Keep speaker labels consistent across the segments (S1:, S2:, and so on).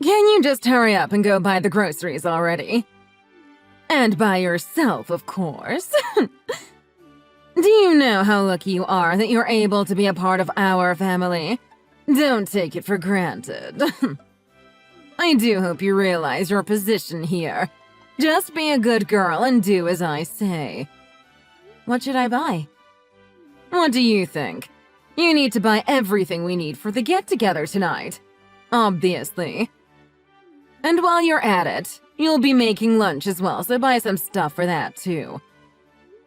S1: Can you just hurry up and go buy the groceries already? And by yourself, of course. Do you know how lucky you are that you're able to be a part of our family? Don't take it for granted. I do hope you realize your position here. Just be a good girl and do as I say.
S2: What should I buy?
S1: What do you think? You need to buy everything we need for the get-together tonight. Obviously. And while you're at it, you'll be making lunch as well, so buy some stuff for that too.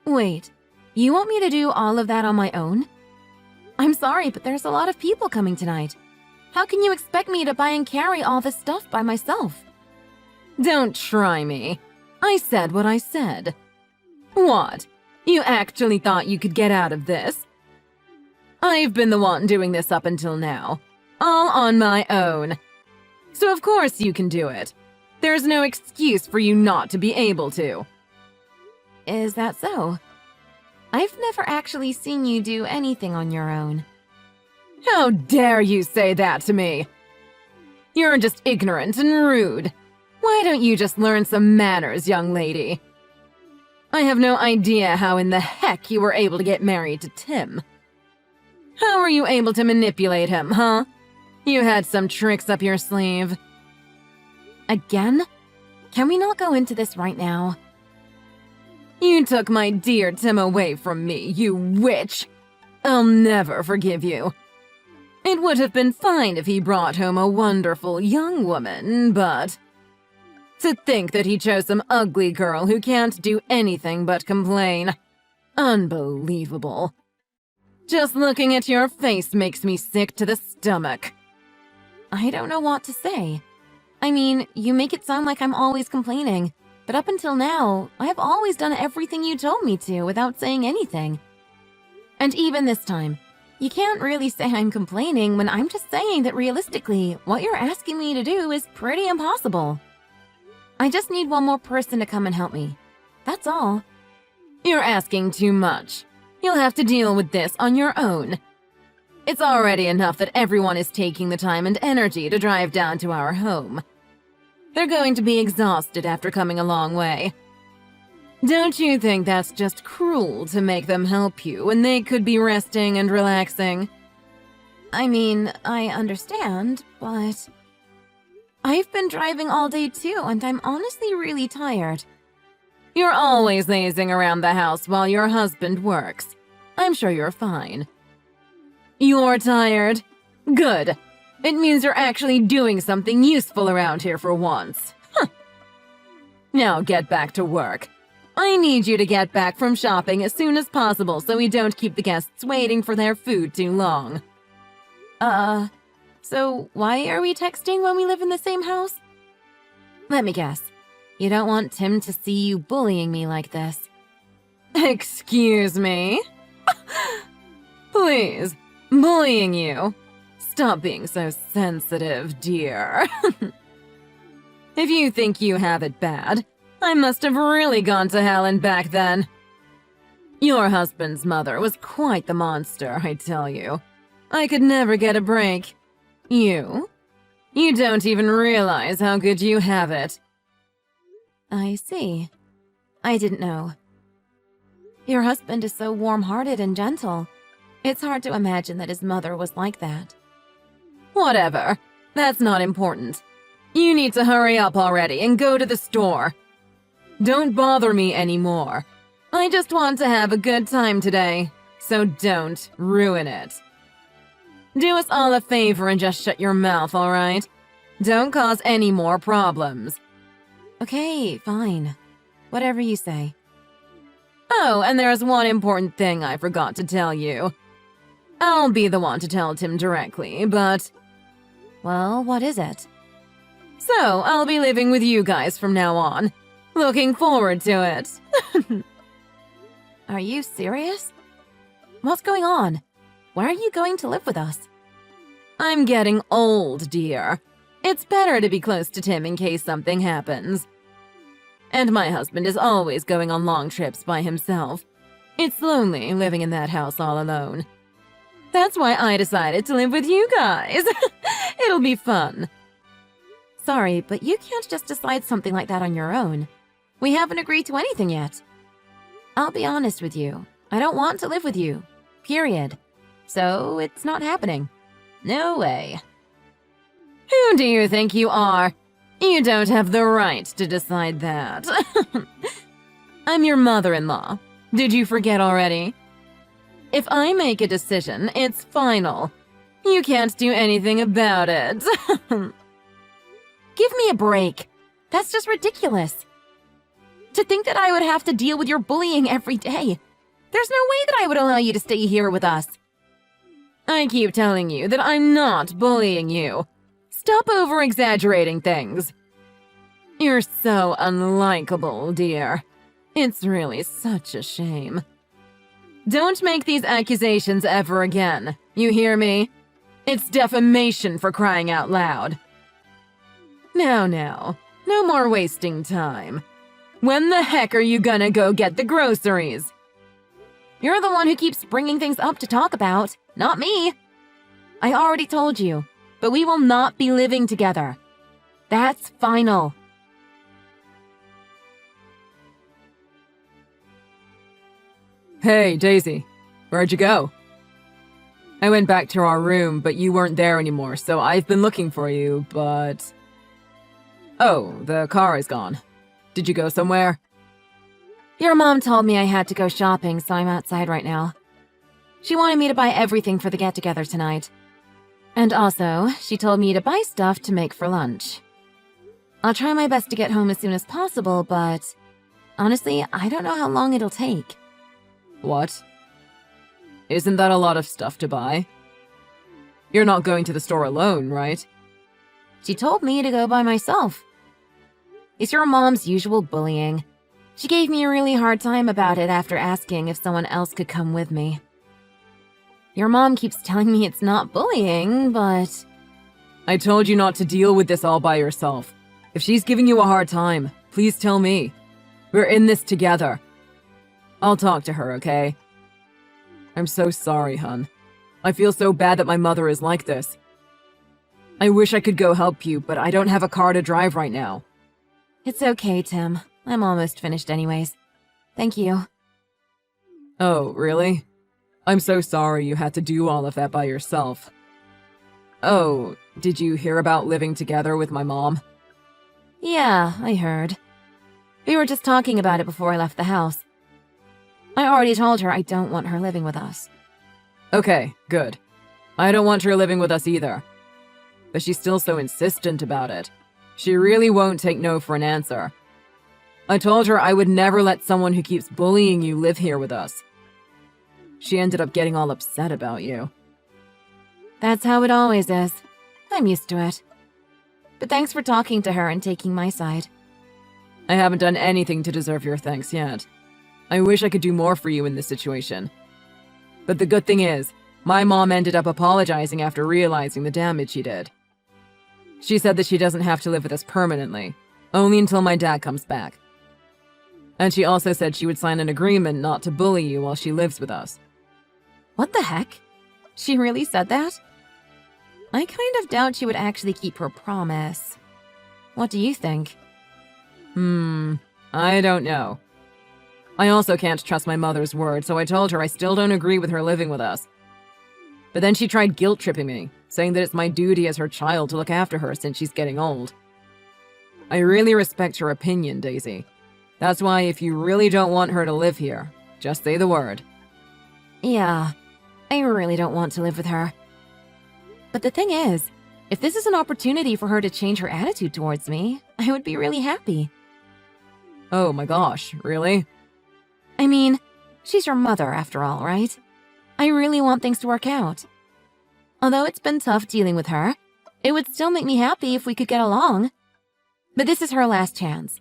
S2: Wait, you want me to do all of that on my own? I'm sorry, but there's a lot of people coming tonight. How can you expect me to buy and carry all this stuff by myself?
S1: Don't try me. I said what I said. What? You actually thought you could get out of this? I've been the one doing this up until now. All on my own. So of course you can do it. There's no excuse for you not to be able to.
S2: Is that so? I've never actually seen you do anything on your own.
S1: How dare you say that to me? You're just ignorant and rude. Why don't you just learn some manners, young lady? I have no idea how in the heck you were able to get married to Tim. How were you able to manipulate him, huh? You had some tricks up your sleeve.
S2: Again? Can we not go into this right now?
S1: You took my dear Tim away from me, you witch! I'll never forgive you. It would have been fine if he brought home a wonderful young woman, but... to think that he chose some ugly girl who can't do anything but complain. Unbelievable. Just looking at your face makes me sick to the stomach.
S2: I don't know what to say. I mean, you make it sound like I'm always complaining, but up until now, I have always done everything you told me to without saying anything. And even this time, you can't really say I'm complaining when I'm just saying that realistically, what you're asking me to do is pretty impossible. I just need one more person to come and help me. That's all.
S1: You're asking too much. You'll have to deal with this on your own. It's already enough that everyone is taking the time and energy to drive down to our home. They're going to be exhausted after coming a long way. Don't you think that's just cruel to make them help you when they could be resting and relaxing?
S2: I mean, I understand, but... I've been driving all day too, and I'm honestly really tired.
S1: You're always lazing around the house while your husband works. I'm sure you're fine. You're tired? Good. It means you're actually doing something useful around here for once. Huh. Now get back to work. I need you to get back from shopping as soon as possible so we don't keep the guests waiting for their food too long.
S2: So why are we texting when we live in the same house? Let me guess. You don't want Tim to see you bullying me like this.
S1: Excuse me? Please, bullying you? Stop being so sensitive, dear. If you think you have it bad, I must have really gone to hell and back then. Your husband's mother was quite the monster, I tell you. I could never get a break. You? You don't even realize how good you have it.
S2: I see. I didn't know. Your husband is so warm-hearted and gentle. It's hard to imagine that his mother was like that.
S1: Whatever. That's not important. You need to hurry up already and go to the store. Don't bother me anymore. I just want to have a good time today, so don't ruin it. Do us all a favor and just shut your mouth, all right? Don't cause any more problems.
S2: Okay, fine. Whatever you say.
S1: Oh, and there's one important thing I forgot to tell you. I'll be the one to tell Tim directly, but...
S2: Well, what is it?
S1: So, I'll be living with you guys from now on. Looking forward to it.
S2: Are you serious? What's going on? Why are you going to live with us?
S1: I'm getting old, dear. It's better to be close to Tim in case something happens. And my husband is always going on long trips by himself. It's lonely living in that house all alone. That's why I decided to live with you guys. It'll be fun.
S2: Sorry, but you can't just decide something like that on your own. We haven't agreed to anything yet. I'll be honest with you. I don't want to live with you. Period. So it's not happening. No way.
S1: Who do you think you are? You don't have the right to decide that. I'm your mother-in-law. Did you forget already? If I make a decision, it's final. You can't do anything about it.
S2: Give me a break. That's just ridiculous. To think that I would have to deal with your bullying every day. There's no way that I would allow you to stay here with us.
S1: I keep telling you that I'm not bullying you. Stop over-exaggerating things. You're so unlikable, dear. It's really such a shame. Don't make these accusations ever again. You hear me? It's defamation for crying out loud. Now, no more wasting time. When the heck are you gonna go get the groceries?
S2: You're the one who keeps bringing things up to talk about, not me. I already told you, but we will not be living together. That's final.
S1: Hey, Daisy. Where'd you go? I went back to our room, but you weren't there anymore, so I've been looking for you, but... Oh, the car is gone. Did you go somewhere?
S2: Your mom told me I had to go shopping, so I'm outside right now. She wanted me to buy everything for the get-together tonight. And also, she told me to buy stuff to make for lunch. I'll try my best to get home as soon as possible, but... honestly, I don't know how long it'll take.
S1: What? Isn't that a lot of stuff to buy? You're not going to the store alone, right?
S2: She told me to go by myself. It's your mom's usual bullying. She gave me a really hard time about it after asking if someone else could come with me. Your mom keeps telling me it's not bullying, but...
S1: I told you not to deal with this all by yourself. If she's giving you a hard time, please tell me. We're in this together. I'll talk to her, okay? I'm so sorry, hun. I feel so bad that my mother is like this. I wish I could go help you, but I don't have a car to drive right now.
S2: It's okay, Tim. I'm almost finished anyways. Thank you.
S1: Oh, really? I'm so sorry you had to do all of that by yourself. Oh, did you hear about living together with my mom?
S2: Yeah, I heard. We were just talking about it before I left the house. I already told her I don't want her living with us.
S1: Okay, good. I don't want her living with us either. But she's still so insistent about it. She really won't take no for an answer. I told her I would never let someone who keeps bullying you live here with us. She ended up getting all upset about you.
S2: That's how it always is. I'm used to it. But thanks for talking to her and taking my side.
S1: I haven't done anything to deserve your thanks yet. I wish I could do more for you in this situation. But the good thing is, my mom ended up apologizing after realizing the damage she did. She said that she doesn't have to live with us permanently, only until my dad comes back. And she also said she would sign an agreement not to bully you while she lives with us.
S2: What the heck? She really said that? I kind of doubt she would actually keep her promise. What do you think?
S1: I don't know. I also can't trust my mother's word, so I told her I still don't agree with her living with us. But then she tried guilt-tripping me, saying that it's my duty as her child to look after her since she's getting old. I really respect her opinion, Daisy. That's why if you really don't want her to live here, just say the word.
S2: Yeah, I really don't want to live with her. But the thing is, if this is an opportunity for her to change her attitude towards me, I would be really happy.
S1: Oh my gosh, really?
S2: I mean, she's your mother after all, right? I really want things to work out. Although it's been tough dealing with her, it would still make me happy if we could get along. But this is her last chance.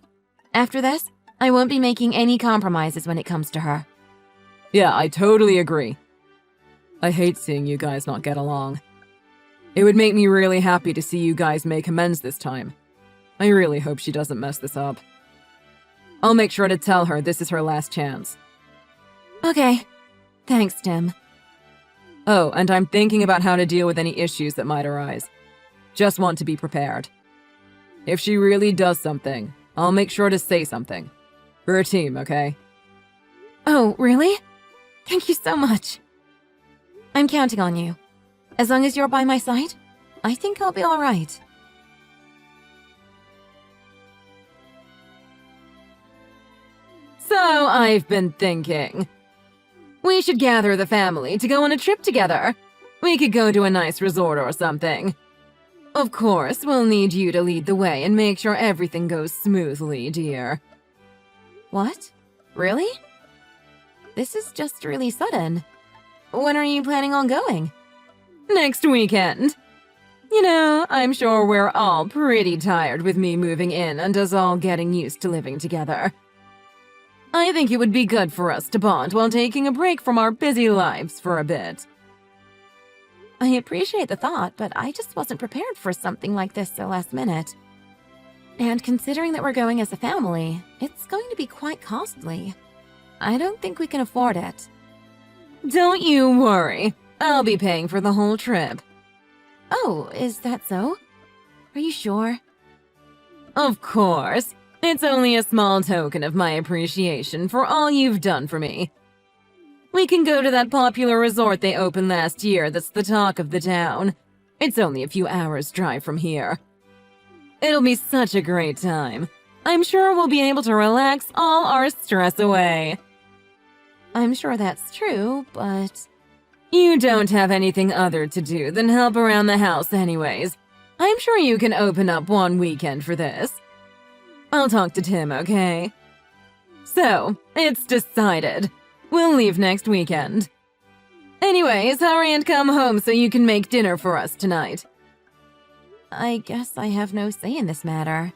S2: After this, I won't be making any compromises when it comes to her.
S1: Yeah, I totally agree. I hate seeing you guys not get along. It would make me really happy to see you guys make amends this time. I really hope she doesn't mess this up. I'll make sure to tell her this is her last chance.
S2: Okay. Thanks, Tim.
S1: Oh, and I'm thinking about how to deal with any issues that might arise. Just want to be prepared. If she really does something, I'll make sure to say something. We're a team, okay?
S2: Oh, really? Thank you so much. I'm counting on you. As long as you're by my side, I think I'll be all right.
S1: So I've been thinking. We should gather the family to go on a trip together. We could go to a nice resort or something. Of course, we'll need you to lead the way and make sure everything goes smoothly, dear.
S2: What? Really? This is just really sudden. When are you planning on going?
S1: Next weekend. You know, I'm sure we're all pretty tired with me moving in and us all getting used to living together. I think it would be good for us to bond while taking a break from our busy lives for a bit.
S2: I appreciate the thought, but I just wasn't prepared for something like this so last minute. And considering that we're going as a family, it's going to be quite costly. I don't think we can afford it.
S1: Don't you worry. I'll be paying for the whole trip.
S2: Oh, is that so? Are you sure?
S1: Of course. It's only a small token of my appreciation for all you've done for me. We can go to that popular resort they opened last year that's the talk of the town. It's only a few hours' drive from here. It'll be such a great time. I'm sure we'll be able to relax all our stress away.
S2: I'm sure that's true, but...
S1: You don't have anything other to do than help around the house anyways. I'm sure you can open up one weekend for this. I'll talk to Tim, okay? So, it's decided. We'll leave next weekend. Anyways, hurry and come home so you can make dinner for us tonight.
S2: I guess I have no say in this matter.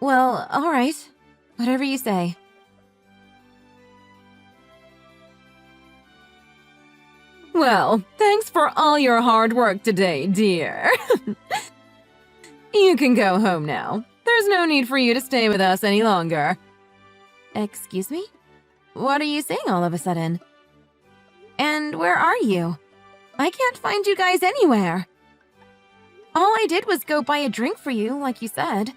S2: Well, alright. Whatever you say.
S1: Well, thanks for all your hard work today, dear. You can go home now. There's no need for you to stay with us any longer.
S2: Excuse me? What are you saying all of a sudden? And where are you? I can't find you guys anywhere. All I did was go buy a drink for you, like you said.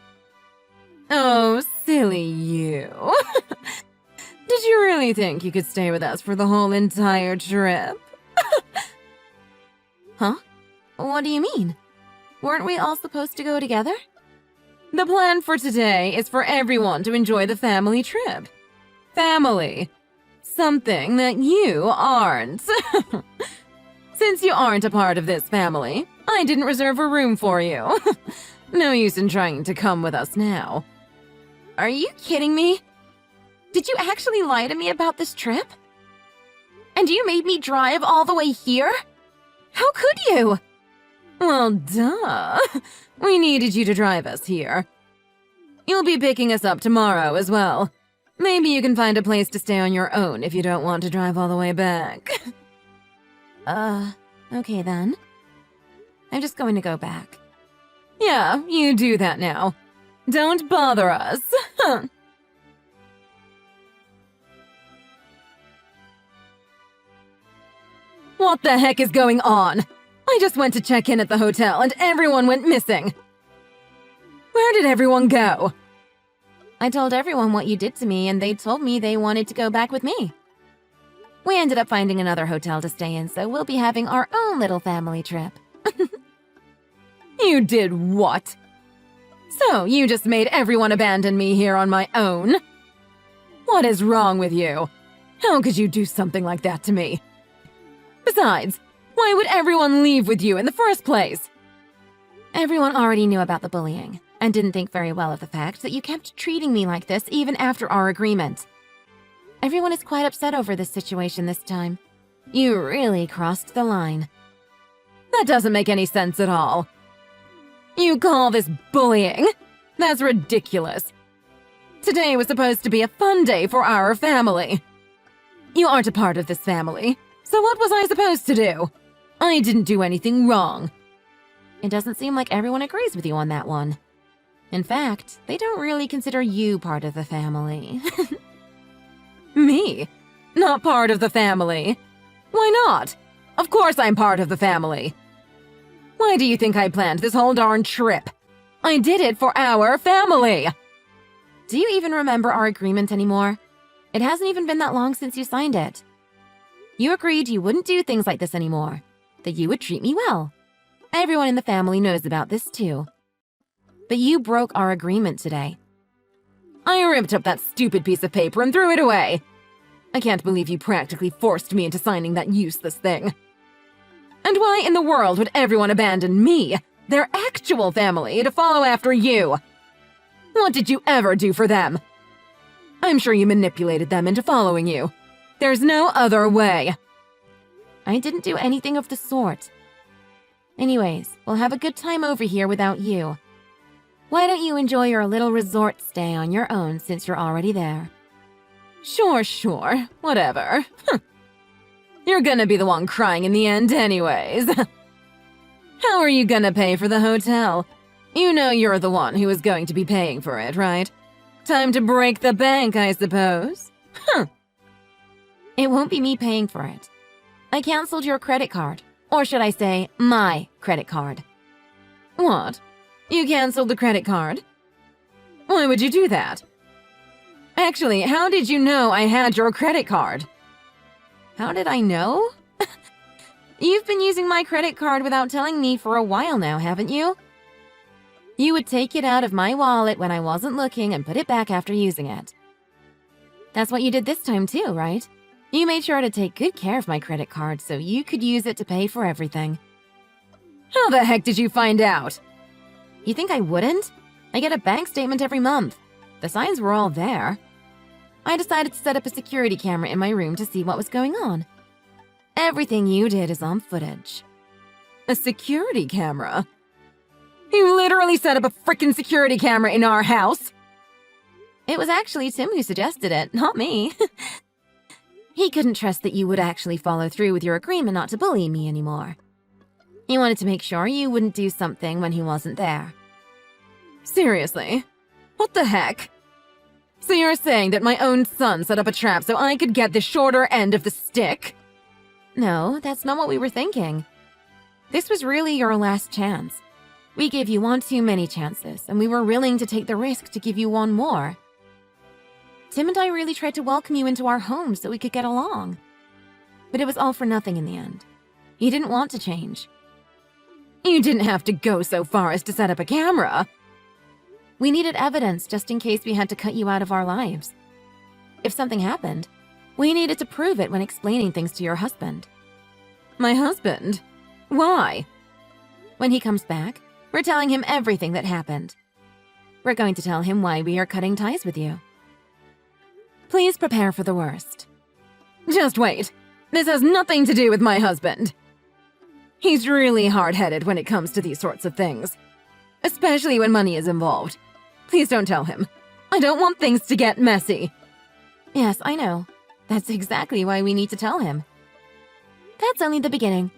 S1: Oh, silly you. Did you really think you could stay with us for the whole entire trip?
S2: Huh? What do you mean? Weren't we all supposed to go together?
S1: The plan for today is for everyone to enjoy the family trip. Family. Something that you aren't. Since you aren't a part of this family, I didn't reserve a room for you. No use in trying to come with us now.
S2: Are you kidding me? Did you actually lie to me about this trip? And you made me drive all the way here? How could you?
S1: Well, duh. We needed you to drive us here. You'll be picking us up tomorrow as well. Maybe you can find a place to stay on your own if you don't want to drive all the way back.
S2: Okay then. I'm just going to go back.
S1: Yeah, you do that now. Don't bother us. What the heck is going on? I just went to check in at the hotel and everyone went missing. Where did everyone go?
S2: I told everyone what you did to me and they told me they wanted to go back with me. We ended up finding another hotel to stay in, so we'll be having our own little family trip.
S1: You did what? So you just made everyone abandon me here on my own? What is wrong with you? How could you do something like that to me? Besides, why would everyone leave with you in the first place?
S2: Everyone already knew about the bullying, and didn't think very well of the fact that you kept treating me like this even after our agreement. Everyone is quite upset over this situation this time. You really crossed the line.
S1: That doesn't make any sense at all. You call this bullying? That's ridiculous. Today was supposed to be a fun day for our family. You aren't a part of this family, so what was I supposed to do? I didn't do anything wrong.
S2: It doesn't seem like everyone agrees with you on that one. In fact, they don't really consider you part of the family.
S1: Me? Not part of the family? Why not? Of course I'm part of the family. Why do you think I planned this whole darn trip? I did it for our family!
S2: Do you even remember our agreement anymore? It hasn't even been that long since you signed it. You agreed you wouldn't do things like this anymore, that you would treat me well. Everyone in the family knows about this too. But you broke our agreement today.
S1: I ripped up that stupid piece of paper and threw it away. I can't believe you practically forced me into signing that useless thing. And why in the world would everyone abandon me, their actual family, to follow after you? What did you ever do for them? I'm sure you manipulated them into following you. There's no other way.
S2: I didn't do anything of the sort. Anyways, we'll have a good time over here without you. Why don't you enjoy your little resort stay on your own since you're already there?
S1: Sure, whatever. You're gonna be the one crying in the end anyways. How are you gonna pay for the hotel? You know you're the one who is going to be paying for it, right? Time to break the bank, I suppose.
S2: It won't be me paying for it. I canceled your credit card. Or should I say, my credit card.
S1: What? You canceled the credit card? Why would you do that? Actually, how did you know I had your credit card?
S2: How did I know? You've been using my credit card without telling me for a while now, haven't you? You would take it out of my wallet when I wasn't looking and put it back after using it. That's what you did this time too, right? You made sure to take good care of my credit card so you could use it to pay for everything.
S1: How the heck did you find out?
S2: You think I wouldn't? I get a bank statement every month. The signs were all there. I decided to set up a security camera in my room to see what was going on. Everything you did is on footage.
S1: A security camera? You literally set up a frickin' security camera in our house?
S2: It was actually Tim who suggested it, not me. He couldn't trust that you would actually follow through with your agreement not to bully me anymore. He wanted to make sure you wouldn't do something when he wasn't there.
S1: Seriously? What the heck? So you're saying that my own son set up a trap so I could get the shorter end of the stick?
S2: No, that's not what we were thinking. This was really your last chance. We gave you one too many chances, and we were willing to take the risk to give you one more. Tim and I really tried to welcome you into our home so we could get along. But it was all for nothing in the end. You didn't want to change.
S1: You didn't have to go so far as to set up a camera.
S2: We needed evidence just in case we had to cut you out of our lives. If something happened, we needed to prove it when explaining things to your husband.
S1: My husband? Why?
S2: When he comes back, we're telling him everything that happened. We're going to tell him why we are cutting ties with you. Please prepare for the worst.
S1: Just wait. This has nothing to do with my husband. He's really hard-headed when it comes to these sorts of things. Especially when money is involved. Please don't tell him. I don't want things to get messy.
S2: Yes, I know. That's exactly why we need to tell him. That's only the beginning.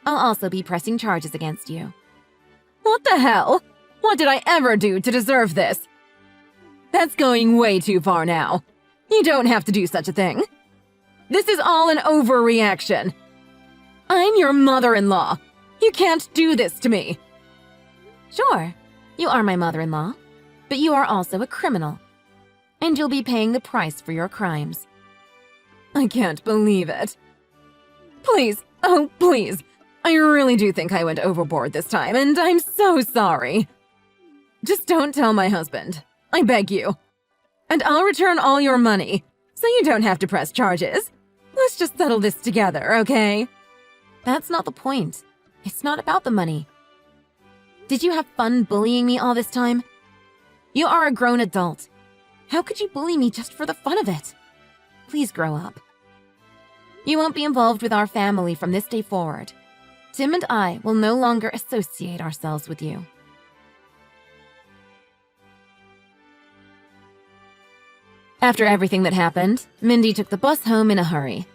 S2: I'll also be pressing charges against you.
S1: What the hell? What did I ever do to deserve this? That's going way too far now. You don't have to do such a thing. This is all an overreaction. I'm your mother-in-law. You can't do this to me.
S2: Sure, you are my mother-in-law, but you are also a criminal. And you'll be paying the price for your crimes.
S1: I can't believe it. Please, oh please. I really do think I went overboard this time, and I'm so sorry. Just don't tell my husband. I beg you. And I'll return all your money, so you don't have to press charges. Let's just settle this together, okay?
S2: That's not the point. It's not about the money. Did you have fun bullying me all this time? You are a grown adult. How could you bully me just for the fun of it? Please grow up. You won't be involved with our family from this day forward. Tim and I will no longer associate ourselves with you. After everything that happened, Mindy took the bus home in a hurry.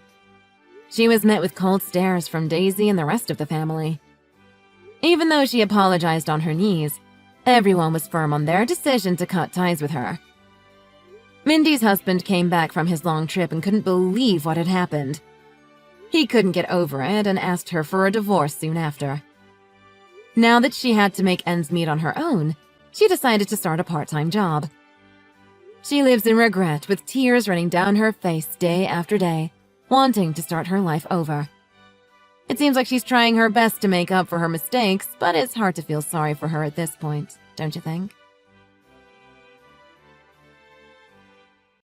S2: She was met with cold stares from Daisy and the rest of the family. Even though she apologized on her knees, everyone was firm on their decision to cut ties with her. Mindy's husband came back from his long trip and couldn't believe what had happened. He couldn't get over it and asked her for a divorce soon after. Now that she had to make ends meet on her own, she decided to start a part-time job. She lives in regret with tears running down her face day after day, wanting to start her life over. It seems like she's trying her best to make up for her mistakes, but it's hard to feel sorry for her at this point, don't you think?